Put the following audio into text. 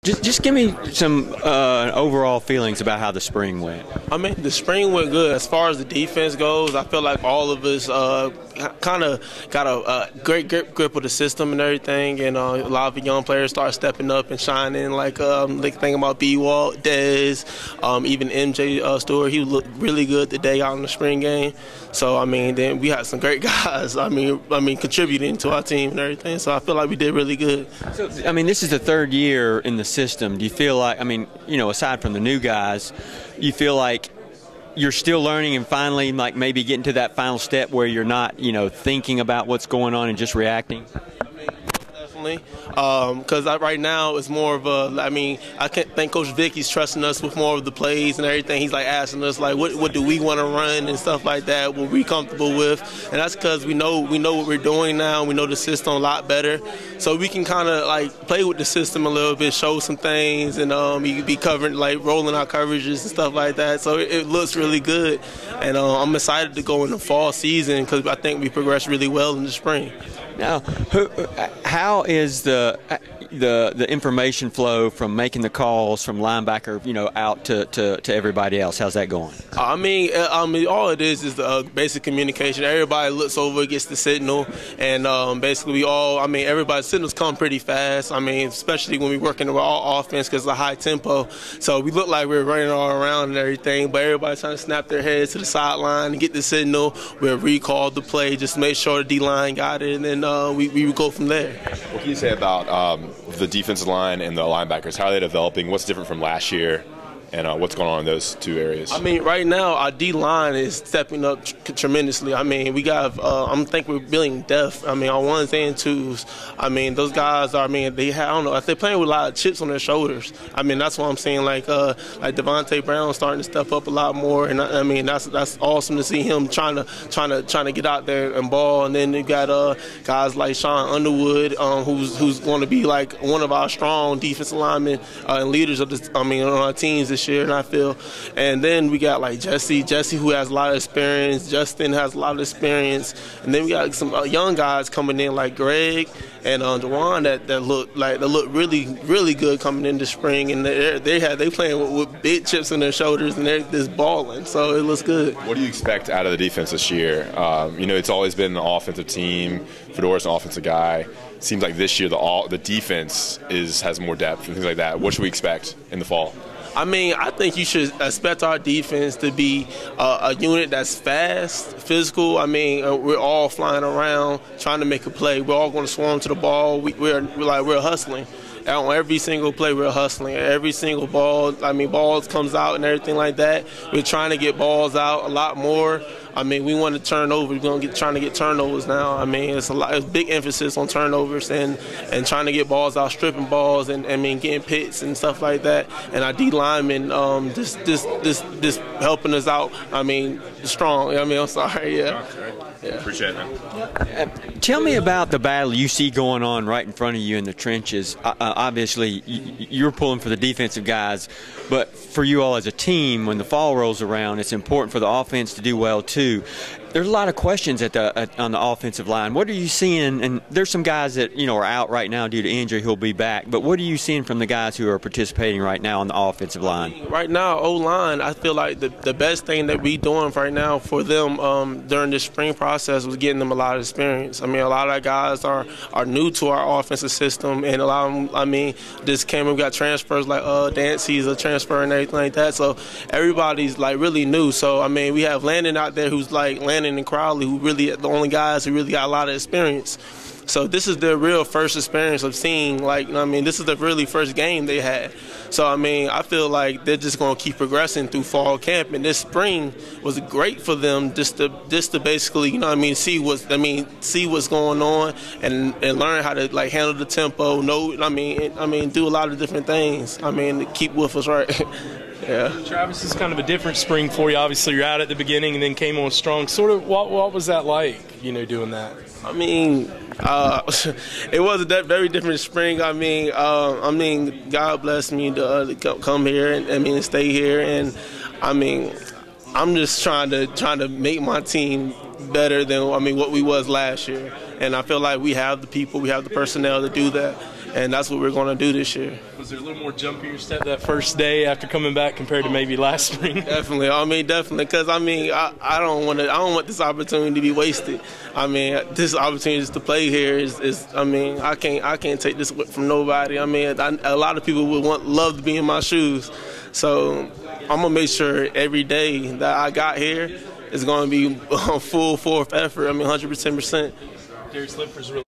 Just give me some overall feelings about how the spring went. I mean, the spring went good. As far as the defense goes, I feel like all of us kind of got a great grip of the system and everything, and a lot of the young players start stepping up and shining. Like thinking about B. Walt, Dez, even MJ Stewart. He looked really good today out in the spring game. So I mean, then we had some great guys. I mean, contributing to our team and everything. So I feel like we did really good. So I mean, this is the third year in the system. Do you feel like, I mean, you know, aside from the new guys, you feel like you're still learning and finally, like, maybe getting to that final step where you're not, you know, thinking about what's going on and just reacting? Because right now it's more of a, I mean, I can't think Coach Vic, he's trusting us with more of the plays and everything. He's like asking us like, what do we want to run and stuff like that, what we're comfortable with, and that's because we know what we're doing now. We know the system a lot better, so we can kind of like play with the system a little bit, show some things, and you could be covering, like rolling our coverages and stuff like that. So it looks really good, and I'm excited to go in the fall season because I think we progressed really well in the spring. Now, how is the information flow from making the calls from linebacker, you know, out to everybody else? How's that going? I mean, all it is the basic communication. Everybody looks over, gets the signal, and basically we all, I mean, everybody's signals come pretty fast. I mean, especially when we work in our offense because it's a high tempo. So we look like we're running all around and everything, but everybody's trying to snap their heads to the sideline and get the signal. We'll recall the play, just make sure the D-line got it, and then we would go from there. What can you say about the defensive line and the linebackers? How are they developing? What's different from last year? And what's going on in those two areas? I mean, right now, our D-line is stepping up tremendously. I mean, we got, I think we're building depth. I mean, on ones and twos. I mean, those guys are, I mean, I don't know, they're playing with a lot of chips on their shoulders. I mean, that's what I'm saying. Like Devontae Brown starting to step up a lot more. And I mean, that's awesome to see him trying to get out there and ball. And then you got guys like Sean Underwood, who's going to be like one of our strong defensive linemen and leaders of this, I mean, on our teams this year, and I feel. And then we got like Jesse who has a lot of experience. Justin has a lot of experience. And then we got some young guys coming in like Greg and Juwan that look really good coming in the spring, and they playing with big chips on their shoulders, and they're just balling. So it looks good. What do you expect out of the defense this year? You know, it's always been an offensive team. Fedora's an offensive guy. Seems like this year the defense has more depth and things like that. What should we expect in the fall? I mean, I think you should expect our defense to be a unit that's fast, physical. I mean, we're all flying around trying to make a play. We're all going to swarm to the ball. We're hustling. On every single play, we're hustling. Every single ball, I mean, balls comes out and everything like that. We're trying to get balls out a lot more. I mean, we want to turn over. We're going to trying to get turnovers now. I mean, it's a big emphasis on turnovers and trying to get balls out, stripping balls, and I mean, getting pits and stuff like that. And our D linemen just helping us out. I mean, strong. I mean, I'm sorry. Yeah. Yeah. Appreciate it. Tell me about the battle you see going on right in front of you in the trenches. Obviously, you're pulling for the defensive guys, but for you all as a team, when the fall rolls around, it's important for the offense to do well too. There's a lot of questions on the offensive line. What are you seeing? And there's some guys that, you know, are out right now due to injury who'll be back. But what are you seeing from the guys who are participating right now on the offensive line? Right now, O-line, I feel like the best thing that we doing right now for them during this spring process was getting them a lot of experience. I mean, a lot of guys are new to our offensive system, and a lot of them, I mean, just came and got transfers like Dancy's a transfer and everything like that. So everybody's like really new. So I mean, we have Landon out there who's like Landon and Crowley, who really the only guys who really got a lot of experience. So this is their real first experience of seeing, like, I mean, this is the really first game they had. So, I mean, I feel like they're just going to keep progressing through fall camp. And this spring was great for them just to basically, you know what I mean, see what's going on and learn how to, like, handle the tempo. Do a lot of different things. I mean, to keep with us, right? Yeah. Travis, is kind of a different spring for you. Obviously, you're out at the beginning and then came on strong. Sort of, what was that like, you know, doing that? I mean, it was a very different spring. I mean, God blessed me to come here and stay here. And I mean, I'm just trying to make my team better than what we was last year. And I feel like we have the people, we have the personnel to do that. and that's what we're going to do this year. Was there a little more jump in your step that first day after coming back compared to maybe last spring? Definitely. I mean, definitely, because I don't want this opportunity to be wasted. I mean, this opportunity just to play here is I can't take this from nobody. I mean, a lot of people would love to be in my shoes, so I'm gonna make sure every day that I got here is gonna be full force effort. I mean, 110%. Darius Lipper's really